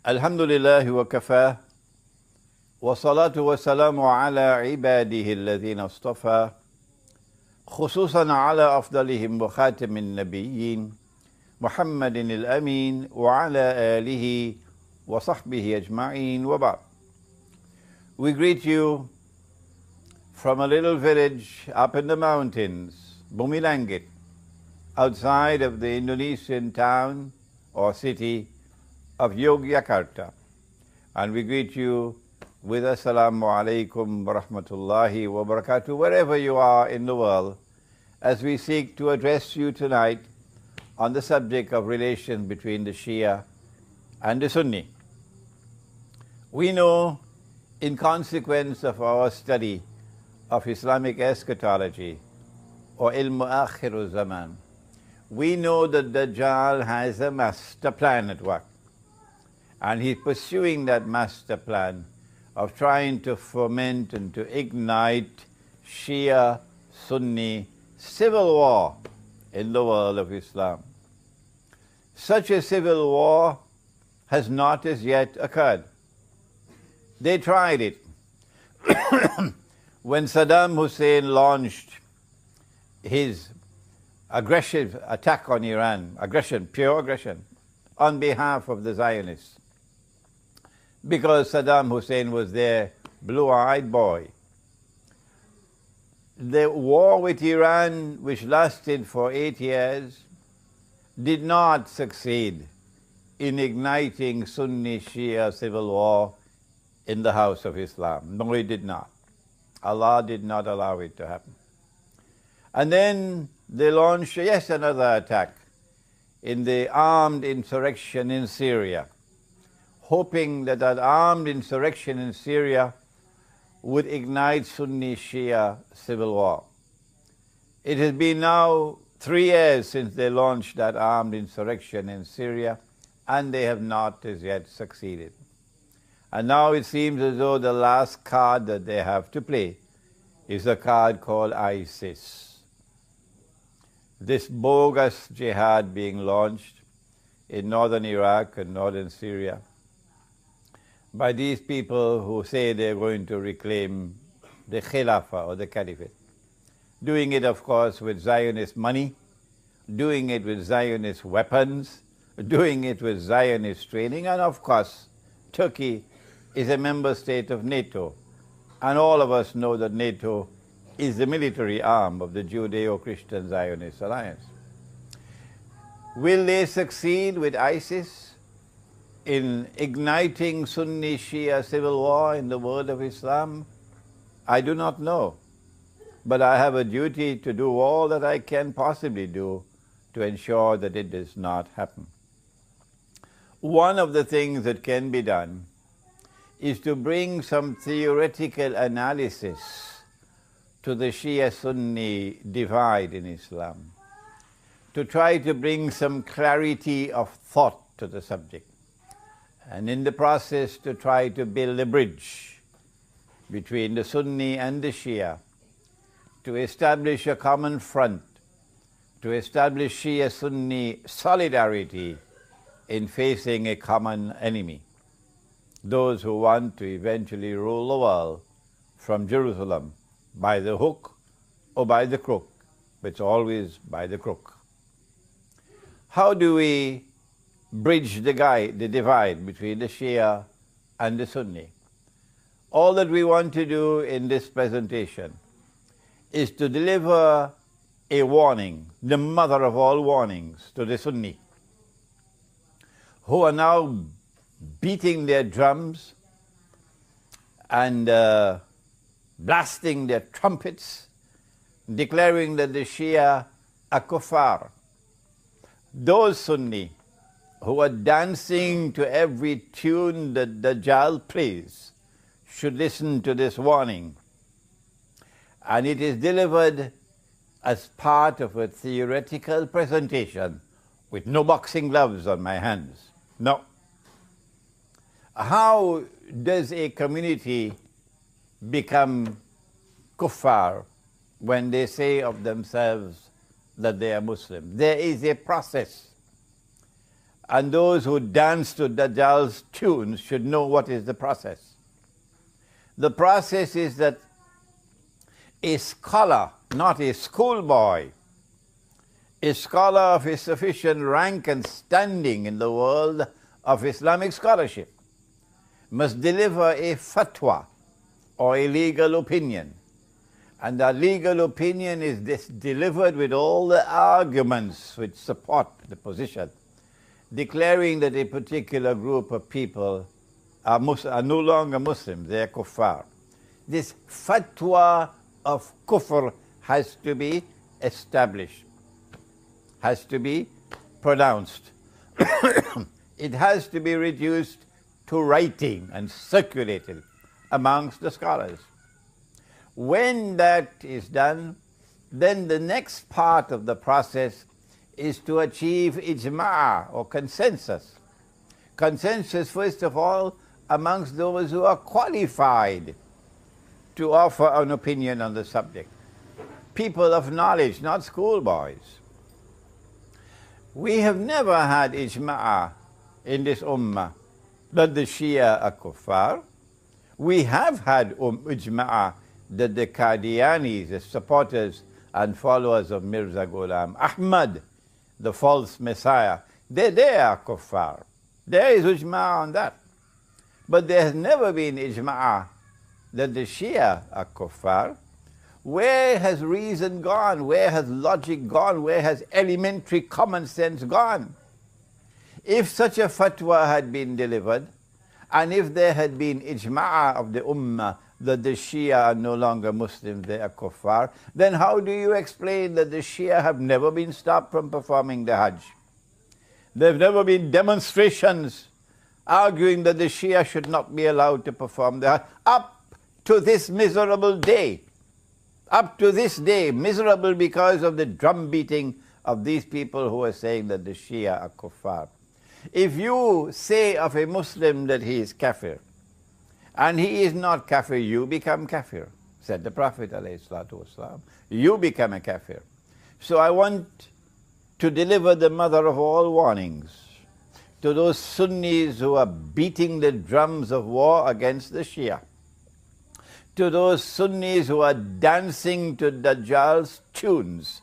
Alhamdulillah wa kafa wa salatu wa salamu ala ibadihi alladhina istafa khususan ala afdalihim wa khatamin nabiyyin Muhammadin al-amin wa ala alihi wa sahbihi ajma'in wa ba'd. We greet you from a little village up in the mountains, Bumilangit, outside of the Indonesian town or city of Yogyakarta. And we greet you with Assalamu alaikum wa rahmatullahi wa barakatuh, wherever you are in the world, as we seek to address you tonight on the subject of relations between the Shia and the Sunni. We know, in consequence of our study of Islamic eschatology or Ilm Akhiru Zaman, we know that Dajjal has a master plan at work. And he's pursuing that master plan of trying to foment and to ignite Shia-Sunni civil war in the world of Islam. Such a civil war has not as yet occurred. They tried it. When Saddam Hussein launched his aggressive attack on Iran, pure aggression, on behalf of the Zionists, because Saddam Hussein was their blue-eyed boy. The war with Iran, which lasted for 8 years, did not succeed in igniting Sunni-Shia civil war in the house of Islam. No, it did not. Allah did not allow it to happen. And then they launched yet another attack in the armed insurrection in Syria, hoping that that armed insurrection in Syria would ignite Sunni-Shia civil war. It has been now 3 years since they launched that armed insurrection in Syria, and they have not as yet succeeded. And now it seems as though the last card that they have to play is a card called ISIS. This bogus jihad being launched in northern Iraq and northern Syria by these people who say they're going to reclaim the Khilafah or the Caliphate. Doing it, of course, with Zionist money, doing it with Zionist weapons, doing it with Zionist training, and of course, Turkey is a member state of NATO, and all of us know that NATO is the military arm of the Judeo-Christian Zionist alliance. Will they succeed with ISIS in igniting Sunni-Shia civil war in the world of Islam? I do not know. But I have a duty to do all that I can possibly do to ensure that it does not happen. One of the things that can be done is to bring some theoretical analysis to the Shia-Sunni divide in Islam, to try to bring some clarity of thought to the subject, and in the process to try to build a bridge between the Sunni and the Shia, to establish a common front, to establish Shia-Sunni solidarity in facing a common enemy, those who want to eventually rule the world from Jerusalem by the hook or by the crook, but it's always by the crook. How do we bridge the divide between the Shia and the Sunni? All that we want to do in this presentation is to deliver a warning, the mother of all warnings, to the Sunni, who are now beating their drums and blasting their trumpets, declaring that the Shia are kuffar. Those Sunni who are dancing to every tune that Dajjal plays should listen to this warning. And it is delivered as part of a theoretical presentation with no boxing gloves on my hands. No. How does a community become kuffar when they say of themselves that they are Muslim? There is a process. and those who dance to Dajjal's tunes should know what is the process. The process is that a scholar, not a schoolboy, a scholar of a sufficient rank and standing in the world of Islamic scholarship, must deliver a fatwa or a legal opinion. And that legal opinion is delivered with all the arguments which support the position, declaring that a particular group of people are no longer Muslims, they are kuffar. This fatwa of kufr has to be established, has to be pronounced. It has to be reduced to writing and circulated amongst the scholars. When that is done, then the next part of the process is to achieve ijma' or consensus. Consensus, first of all, amongst those who are qualified to offer an opinion on the subject. People of knowledge, not schoolboys. We have never had ijma' in this ummah that the Shia are kuffar. We have had ijma' that the Qadianis, the supporters and followers of Mirza Ghulam Ahmad, the false messiah, they are kuffar. There is ijma' on that. But there has never been ijma' that the Shia are kuffar. Where has reason gone? Where has logic gone? Where has elementary common sense gone? If such a fatwa had been delivered, and if there had been ijma' of the ummah that the Shia are no longer Muslims, they are kuffar, then how do you explain that the Shia have never been stopped from performing the Hajj? There have never been demonstrations arguing that the Shia should not be allowed to perform the Hajj. Up to this miserable day, up to this day, miserable because of the drum beating of these people who are saying that the Shia are kuffar. If you say of a Muslim that he is kafir, and he is not kafir, you become kafir, said the Prophet ﷺ. You become a kafir. So I want to deliver the mother of all warnings to those Sunnis who are beating the drums of war against the Shia, to those Sunnis who are dancing to Dajjal's tunes.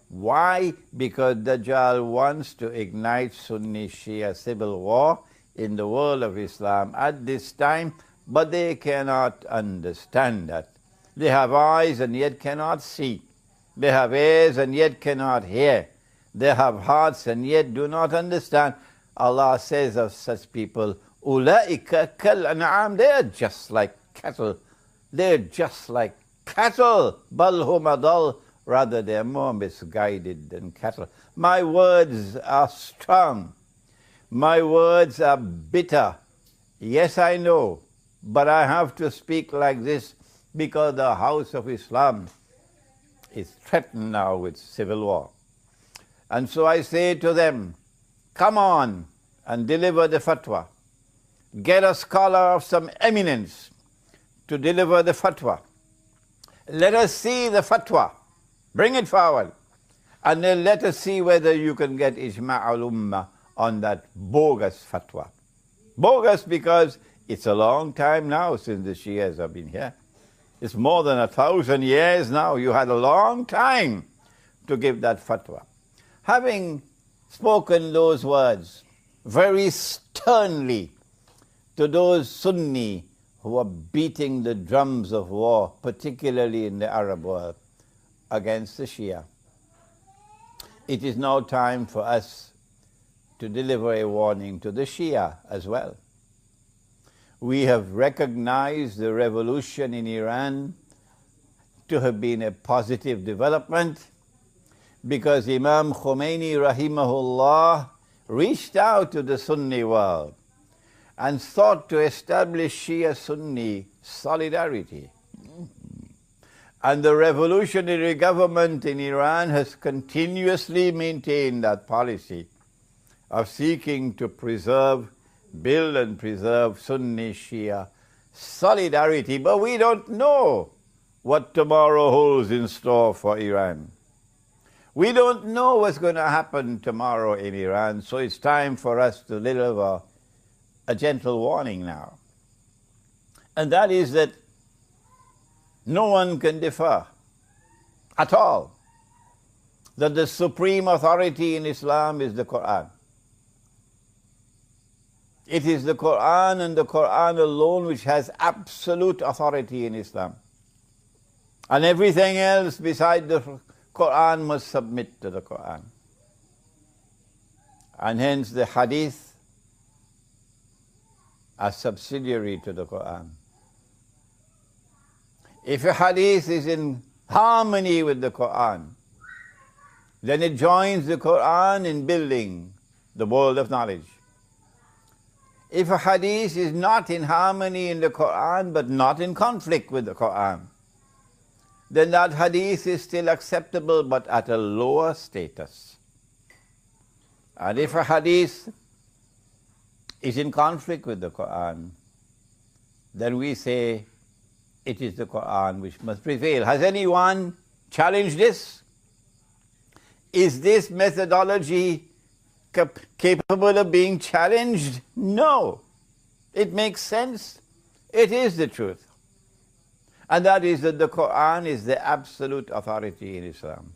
Why? Because Dajjal wants to ignite Sunni-Shia civil war in the world of Islam at this time, but they cannot understand that. They have eyes and yet cannot see. They have ears and yet cannot hear. They have hearts and yet do not understand. Allah says of such people, "Ulaika kal an'am," they are just like cattle. They are just like cattle. Bal hum adal, rather they are more misguided than cattle. My words are strong. My words are bitter. Yes, I know. But I have to speak like this because the house of Islam is threatened now with civil war. And so I say to them, come on and deliver the fatwa. Get a scholar of some eminence to deliver the fatwa. Let us see the fatwa. Bring it forward. And then let us see whether you can get ijma' al-ummah on that bogus fatwa. Bogus because it's a long time now since the Shias have been here. It's more than 1,000 years now. You had a long time to give that fatwa. Having spoken those words very sternly to those Sunni who are beating the drums of war, particularly in the Arab world, against the Shia, it is now time for us to deliver a warning to the Shia as well. We have recognized the revolution in Iran to have been a positive development because Imam Khomeini rahimahullah reached out to the Sunni world and sought to establish Shia-Sunni solidarity. And the revolutionary government in Iran has continuously maintained that policy of seeking to build and preserve Sunni-Shia solidarity. But we don't know what tomorrow holds in store for Iran. We don't know what's going to happen tomorrow in Iran, so it's time for us to deliver a gentle warning now. And that is that no one can differ at all that the supreme authority in Islam is the Quran. It is the Quran and the Quran alone which has absolute authority in Islam. And everything else beside the Quran must submit to the Quran. And hence the hadith are subsidiary to the Quran. If a hadith is in harmony with the Quran, then it joins the Quran in building the world of knowledge. If a hadith is not in harmony in the Quran but not in conflict with the Quran, then that hadith is still acceptable but at a lower status. And if a hadith is in conflict with the Quran, then we say it is the Quran which must prevail. Has anyone challenged this? Is this methodology capable of being challenged? No. It makes sense. It is the truth. And that is that the Quran is the absolute authority in Islam.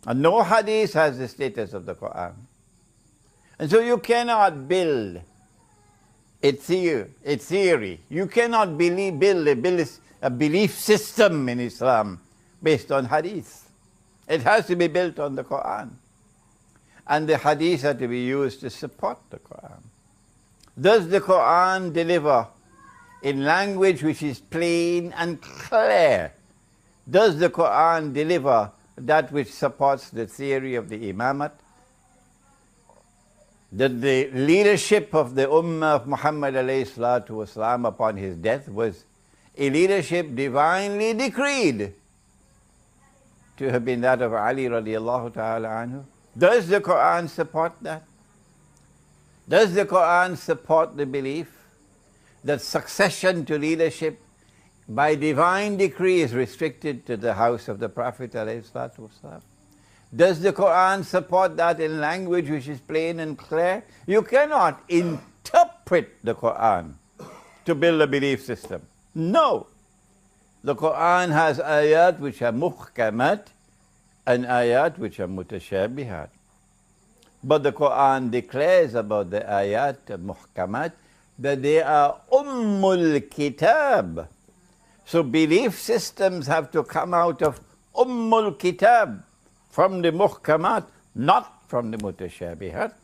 And no hadith has the status of the Quran. And so you cannot build a theory. You cannot build a belief system in Islam based on hadith. It has to be built on the Quran. And the hadith are to be used to support the Quran. Does the Quran deliver in language which is plain and clear? Does the Quran deliver that which supports the theory of the Imamat? That the leadership of the Ummah of Muhammad alayhi salatu wasalam upon his death was a leadership divinely decreed to have been that of Ali radiallahu ta'ala anhu? Does the Quran support that? Does the Quran support the belief that succession to leadership by divine decree is restricted to the house of the Prophet alayhi salatu wasalam? Does the Quran support that in language which is plain and clear? You cannot interpret the Quran to build a belief system. No. The Quran has ayat which are muhkamat and ayat which are mutashabihat. But the Quran declares about the ayat muhkamat that they are ummul kitab. So belief systems have to come out of ummul kitab, from the muhkamat, not from the mutashabihat.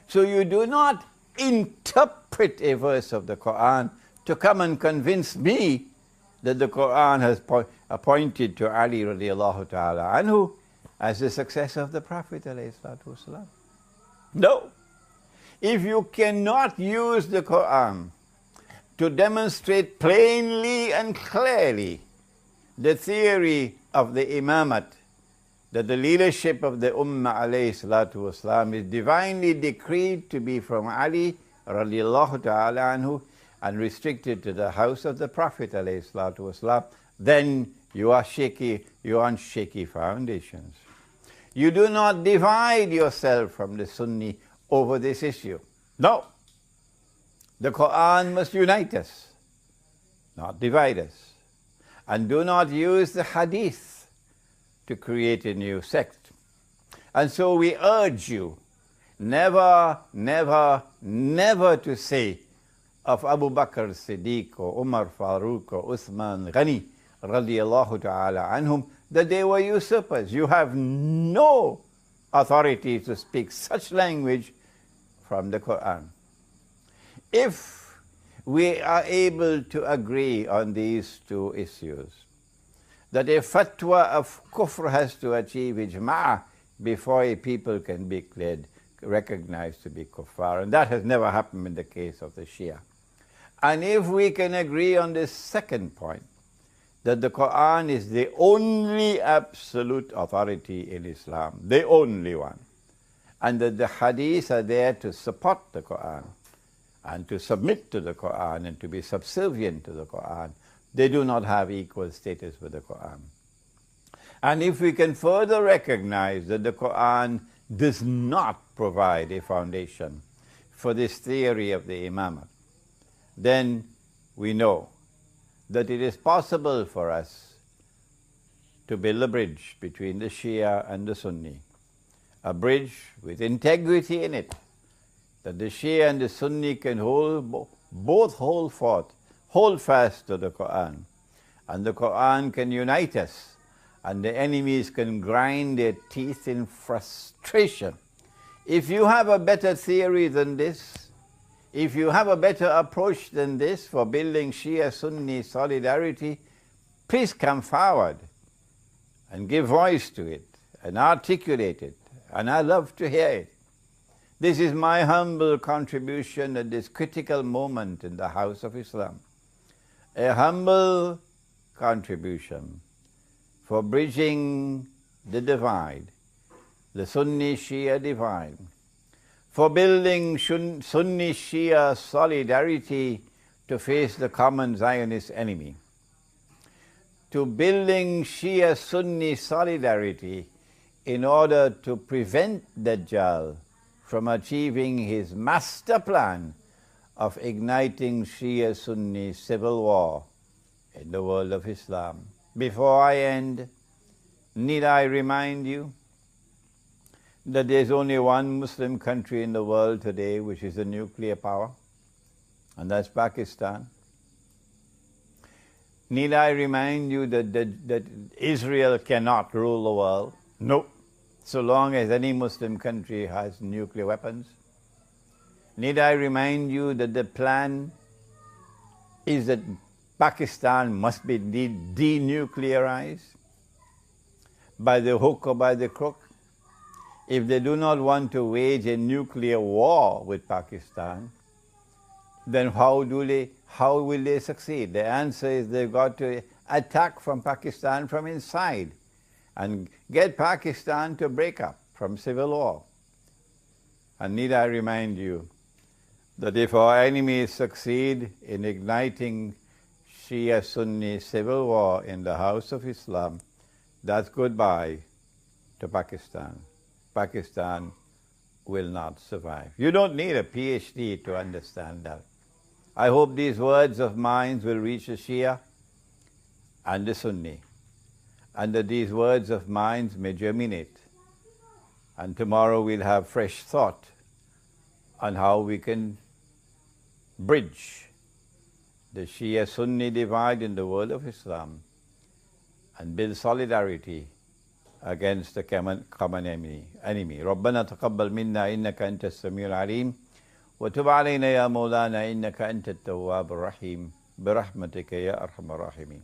So you do not interpret a verse of the Quran to come and convince me that the Quran has appointed to Ali radiallahu ta'ala anhu as the successor of the Prophet alayhi salatu wasalam. No. If you cannot use the Quran to demonstrate plainly and clearly the theory of the imamat, that the leadership of the Ummah alayhi salatu wasalam is divinely decreed to be from Ali radiallahu ta'ala anhu and restricted to the house of the Prophet alayhi salatu wasalam, then you are on shaky foundations. You do not divide yourself from the Sunni over this issue. No. The Quran must unite us, not divide us. And do not use the hadith to create a new sect. And so we urge you never, never, never to say of Abu Bakr Siddiq or Umar Farooq or Uthman Ghani radiallahu ta'ala anhum that they were usurpers. You have no authority to speak such language from the Quran. If we are able to agree on these two issues, that a fatwa of kufr has to achieve ijma' before a people can be recognized to be kuffar, and that has never happened in the case of the Shia. And if we can agree on this second point, that the Quran is the only absolute authority in Islam, the only one, and that the hadiths are there to support the Quran and to submit to the Quran and to be subservient to the Quran, they do not have equal status with the Quran. And if we can further recognize that the Quran does not provide a foundation for this theory of the imamate, then we know that it is possible for us to build a bridge between the Shia and the Sunni, a bridge with integrity in it, that the Shia and the Sunni can both hold fast to the Quran, and the Quran can unite us, and the enemies can grind their teeth in frustration. If you have a better theory than this, if you have a better approach than this for building Shia-Sunni solidarity, please come forward and give voice to it and articulate it, and I love to hear it. This is my humble contribution at this critical moment in the House of Islam. A humble contribution for bridging the divide, the Sunni-Shia divide, for building Sunni-Shia solidarity to face the common Zionist enemy, to building Shia-Sunni solidarity in order to prevent Dajjal from achieving his master plan of igniting Shia-Sunni civil war in the world of Islam. Before I end, need I remind you that there's only one Muslim country in the world today which is a nuclear power, and that's Pakistan. Need I remind you that Israel cannot rule the world? No, so long as any Muslim country has nuclear weapons. Need I remind you that the plan is that Pakistan must be denuclearized by the hook or by the crook? If they do not want to wage a nuclear war with Pakistan, then how will they succeed? The answer is they've got to attack from Pakistan from inside and get Pakistan to break up from civil war. And need I remind you that if our enemies succeed in igniting Shia-Sunni civil war in the House of Islam, that's goodbye to Pakistan. Pakistan will not survive. You don't need a PhD to understand that. I hope these words of mine will reach the Shia and the Sunni, and that these words of mine may germinate. And tomorrow we'll have fresh thought on how we can bridge the Shia-Sunni divide in the world of Islam and build solidarity against the common enemy. ربنا تقبل منا إنك أنت السميع العليم وتب علينا يا مولانا إنك أنت التواب الرحيم برحمتك يا أرحم الراحمين.